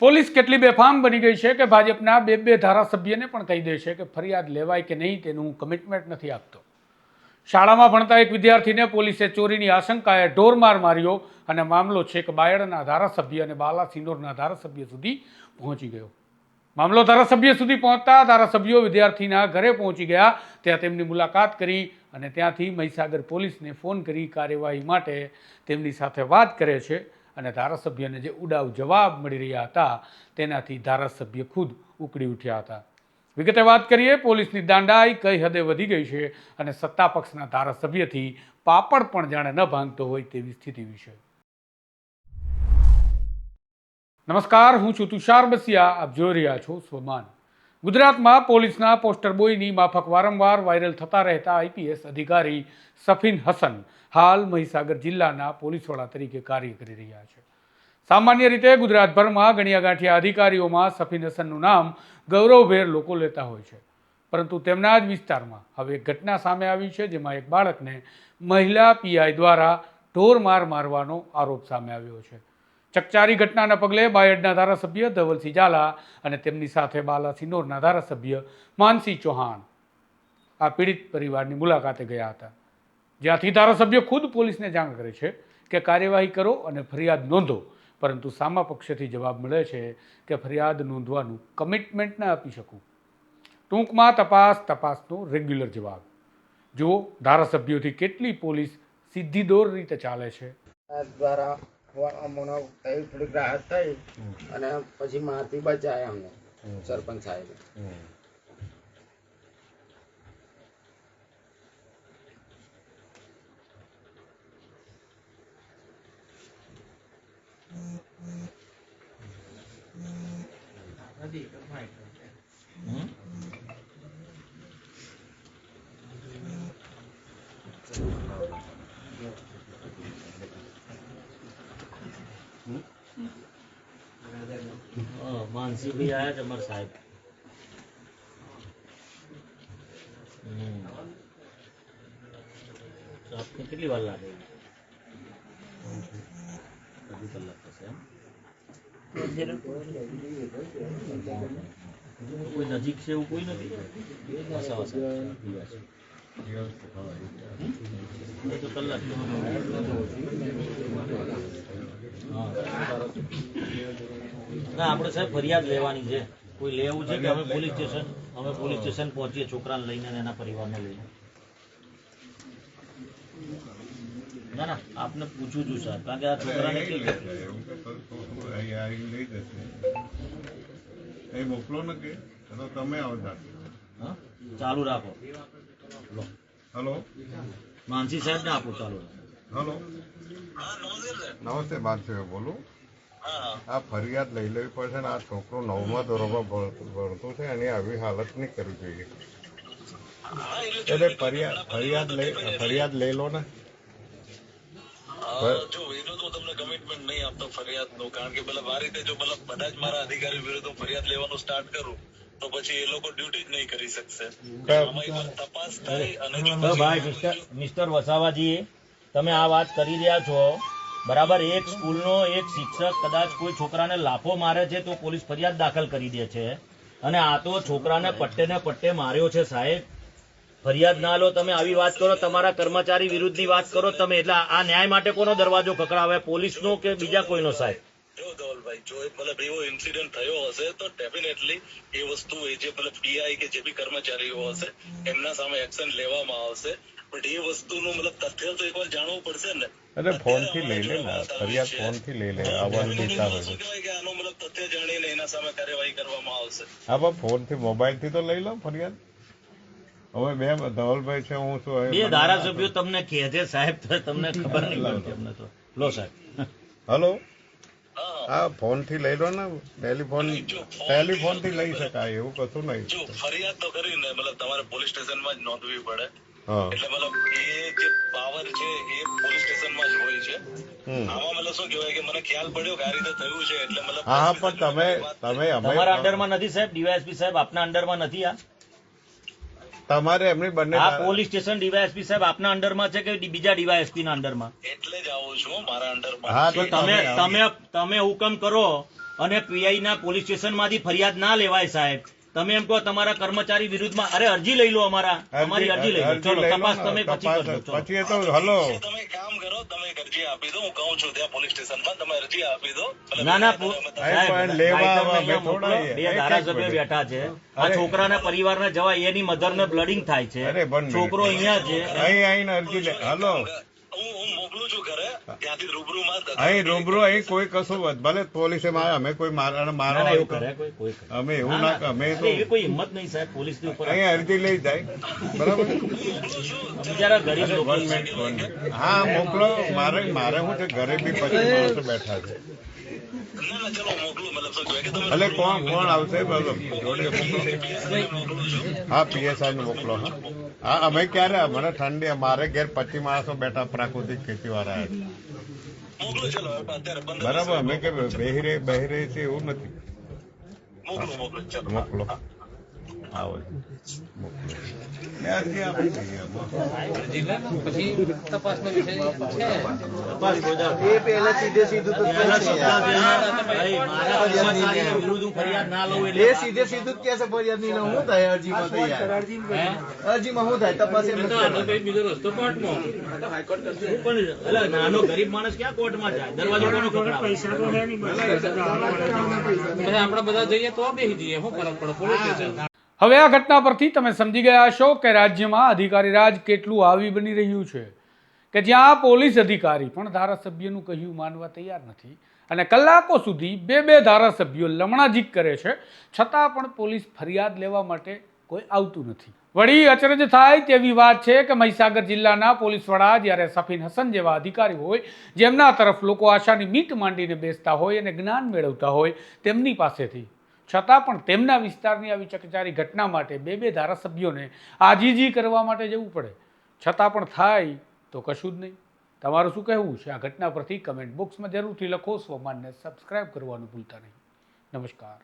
Police કેટલી બેફામ બની ગઈ છે કે ભાજપના બે ધારાસભ્યને પણ કહી દે છે કે ફરિયાદ લેવાય કે નહીં તેનું કમિટમેન્ટ નથી આપતો. શાળામાં ભણતા એક વિદ્યાર્થીને પોલીસે ચોરીની આશંકાએ ઢોરમાર માર્યો અને મામલો છેક બાયડના ધારાસભ્ય અને બાલાસિનોરના ધારાસભ્ય સુધી પહોંચી ગયો. મામલો ધારાસભ્ય સુધી પહોંચતા ધારાસભ્યો વિદ્યાર્થીના ઘરે પહોંચી ગયા, ત્યાં તેમની મુલાકાત કરી અને ત્યાંથી મહીસાગર પોલીસને ફોન કરી કાર્યવાહી માટે તેમની સાથે વાત કરે છે. અને ધારાસભ્યને જે ઉડાવ જવાબ મળી રહ્યા હતા તેનાથી ધારાસભ્ય ખુદ ઉકળી ઉઠ્યા હતા. વિગતે વાત કરીએ, પોલીસની દાંડાઈ કઈ હદે વધી ગઈ છે અને સત્તા પક્ષના ધારાસભ્યથી પાપડ પણ જાણે ન ભાંગતો હોય તેવી સ્થિતિ વિશે. નમસ્કાર, હું છું તુષાર બસિયા, આપ જોઈ રહ્યા છો સ્વમાન. ગુજરાતમાં પોલીસના પોસ્ટર બોયની માફક વારંવાર વાયરલ થતા રહેતા આઈપીએસ અધિકારી સફીન હસન હાલ મહીસાગર જિલ્લાના પોલીસ વડા તરીકે કાર્ય કરી રહ્યા છે. સામાન્ય રીતે ગુજરાતભરમાં ગણ્યા ગાંઠિયા અધિકારીઓમાં સફીન હસનનું નામ ગૌરવભેર લોકો લેતા હોય છે, પરંતુ તેમના જ વિસ્તારમાં હવે એક ઘટના સામે આવી છે, જેમાં એક બાળકને મહિલા પીઆઈ દ્વારા ઢોરમાર મારવાનો આરોપ સામે આવ્યો છે. ચકચારી ઘટનાના પગલે બાયડના ધારાસભ્ય ધવલસિંહ ઝાલા અને તેમની સાથે બાલાસિનોરના ધારાસભ્ય માનસિંહ ચૌહાણ આ પીડિત પરિવારની મુલાકાતે ગયા હતા, જ્યાંથી ધારાસભ્ય ખુદ પોલીસને જાણ કરે છે કે કાર્યવાહી કરો અને ફરિયાદ નોંધો, પરંતુ સામા પક્ષેથી જવાબ મળે છે કે ફરિયાદ નોંધવાનું કમિટમેન્ટ ન આપી શકું. ટૂંકમાં તપાસનો રેગ્યુલર જવાબ. જુઓ ધારાસભ્યોથી કેટલી પોલીસ સીધી દોર રીતે ચાલે છે. દ્વારા અમને થોડીક રાહત થઈ અને પછી મારથી બચાય અમને સરપંચ સાહેબ. मानसी भी आया जमर साहब. तो आपको कितनी बार लागे अभी कलाक से कोई नजीक से એવું કોઈ નથી. તો કલાક ના આપણે સાહેબ ફરિયાદ લેવાની છે. કોઈ લેવું છે કે અમે પોલીસ સ્ટેશન પહોંચીએ છોકરાને લઈને અને એના પરિવારને લઈને. ના ના આપને પૂછું છું સાહેબ, કારણ કે આ છોકરાને એ મોકલો ને કે તમે આવતા ચાલુ રાખો. હલો માનસી સાહેબ ને આપો ચાલુ. હલો નમસ્તે બાદશાહ બોલું. આ ફરિયાદ લઈ લેવી પડશે ને આ છોકરો 9મા ધોરણમાં ભણતું છે, એની આવી હાલત નહીં કરવી જોઈએ. એટલે ફરિયાદ લઈ લો ને. જો એનો તો તમને કમિટમેન્ટ નહીં આપતો ફરિયાદનું, કારણ કે આ રીતે જો બધા જ મારા અધિકારી વિરુદ્ધ હું ફરિયાદ લેવાનું સ્ટાર્ટ કરું તો પછી એ લોકો ડ્યુટી જ નહીં કરી શકશે. તપાસ થાય અને ભાઈ મિસ્ટર વસાવાજી, તમે આ વાત કરી રહ્યા છો બરાબર. એક સ્કૂલનો એક શિક્ષક કદાચ કોઈ છોકરાને લાફો મારે છે તો પોલીસ ફરિયાદ દાખલ કરી દે છે, અને આ તો છોકરાને પટ્ટે માર્યો છે સાહેબ. ફરિયાદ ના લો, તમે આવી વાત કરો, તમારા કર્મચારી વિરુદ્ધની વાત કરો તમે. એટલે આ ન્યાય માટે કોનો દરવાજો ખખડાવે, પોલીસનો કે બીજા કોઈનો સાહેબ? જો ધવલભાઈ, જો એવો ઇન્સિડન્ટ થયો હશે તો ડેફિનેટલી એ વસ્તુ એ જે પીઆઈ કે જે બી કર્મચારીઓ હશે એમના સામે એક્શન લેવામાં આવશે. બટ એ વસ્તુનું તથ્ય તો એકવાર જાણવું પડશે ને. એટલે ફોન થી લઈ લે ને, ફરિયાદ ફોન થી લઈ લે. આવવાનું દેતા હોય શું કહેવાય કે આનો તથ્ય જાણીને એના સામે કાર્યવાહી કરવામાં આવશે. હા પણ ફોન થી મોબાઈલ થી તો લઈ લો ફરિયાદ. હવે બે ધવલભાઈ છે, હું શું બે ધારાસભ્યો તમને કહે છે સાહેબ, તો તમને ખબર નહીં પડતી અમને તો. લો સાહેબ. હલો હા ફોન થી લઈ લો ને. ટેલિફોન થી લઈ શકાય, એવું કશું નહીં. જો ફરિયાદ તો કરીને તમારે પોલીસ સ્ટેશનમાં જ નોંધવી પડે. હા એટલે એ જે પાવર છે એ પોલીસ સ્ટેશનમાં જ હોય છે. આમાં શું કહેવાય કે મને ખ્યાલ પડ્યો કે આ રીતે થયું છે એટલે હા પણ તમે તમારા અંડરમાં નથી સાહેબ, ડીવાયએસપી સાહેબ આપના અંડરમાં નથી. આ તમારે એમની બંને આ પોલીસ સ્ટેશન ડીવાયએસપી સાહેબ આપના અંડરમાં છે કે બીજા ડીવાયએસપી ના અંડરમાં? એટલે જ આવું છું મારા અંડરમાં. હા તો તમે હુકમ કરો અને પીઆઈ ના પોલીસ સ્ટેશનમાંથી ફરિયાદ ના લેવાય સાહેબ. તમે એમ કહો તમારા કર્મચારી વિરુદ્ધમાં અરે અરજી લઈ લો, અમારી અરજી લઈ લો. ચલો તપાસ તમે પછી કરજો. ચલો. પછી એ તો હલો તમે એક કામ કરો, તમે એક અરજી આપી દો. હું કહું છું ત્યાં પોલીસ સ્ટેશનમાં તમે અરજી આપી દો. ના ના સાહેબ, પણ લેવા કાયદામાં અમે અહીંયા મોકલો. થોડા બે એક ધારાસભ્યો મિનિટ. બેઠા છે. આ છોકરાના પરિવારને જવાય, એની મધરને બ્લડિંગ થાય છે. અરે બંધ છોકરો અહીંયા છે. અહીં આવીને અરજી લે હલો હું મોકલું છું ઘરે, ત્યાંથી રૂબરૂમાં અહીં રૂબરૂ અહીં કોઈ કશું ભલે પોલીસે અમે કોઈ ના ના મારવા એવું કરે કોઈ કરે. અમે એવું ના અમે તો અરે એવી કોઈ હિંમત નહીં સાહેબ પોલીસની ઉપર. અહીં અરજી લઈ જાય બરાબર બિચારા ગરીબ લોકો One minute, one minute. હા મોકલો. મારે શું છે ઘરે બી 25 માણસો બેઠા છે. ના ના ચલો મોકલું. મતલબ શું કહેવાય કે તમે ભલે કોણ આવશે બોલો જોડે મોકલો. મોકલું છું. હા પીએસઆઈ નું મોકલો. હા અમે ક્યારે મને ઠંડી મારે ઘેર 25 માણસો બેઠા પ્રાકૃતિક ખેતી વાળા મોકલું ચલો અત્યારે 15 બરાબર અમે કે બહેરે છે એવું નથી. મોકલું ચલો. મોકલો આવો મોકલો મેં અરજી આપી દઈએ. પહેલા કર્મચારીઓ વિરુદ્ધ હું ફરિયાદ ના લઉં એટલે સીધે સીધું જ કે છે ફરિયાદ નહીં લે. શું થાય અરજીમાં તો યાર? અરજીમાં શું થાય? તપાસ એમ નથી કરવાની. પણ અલા, નાનો ગરીબ માણસ ક્યાં કોર્ટમાં જાય? દરવાજો કોનો ખખડાવે? આપણે બધા જઈએ તો બેસી જઈએ, શું ફરક પડે? પોલીસ સ્ટેશન હવે આ ઘટના પરથી તમે સમજી ગયા હશો કે રાજ્યમાં અધિકારી રાજ કેટલું હાવી બની રહ્યું છે, કે જ્યાં પોલીસ અધિકારી પણ ધારાસભ્યનું કહ્યું માનવા તૈયાર નથી અને કલાકો સુધી બે ધારાસભ્યો લમણાજીક કરે છે, છતાં પણ પોલીસ ફરિયાદ લેવા માટે કોઈ આવતું નથી. વળી અચરજ થાય તેવી વાત છે કે મહીસાગર જિલ્લાના પોલીસ વડા જ્યારે સફીન હસન જેવા અધિકારી હોય, જેમના તરફ લોકો આશાની મીટ માંડીને બેસતા હોય અને જ્ઞાન મેળવતા હોય તેમની પાસેથી, છતાં પણ તેમના વિસ્તારની આવી ચકચારી ઘટના માટે બે ધારાસભ્યોને આજીજી કરવા માટે જવું પડે, છતાં પણ થાય તો કશું જ નહીં. તમારું શું કહેવું છે આ ઘટના પરથી કમેન્ટ બોક્સમાં જરૂરથી લખો. સ્વમાનને સબસ્ક્રાઇબ કરવાનું ભૂલતા નહીં. નમસ્કાર.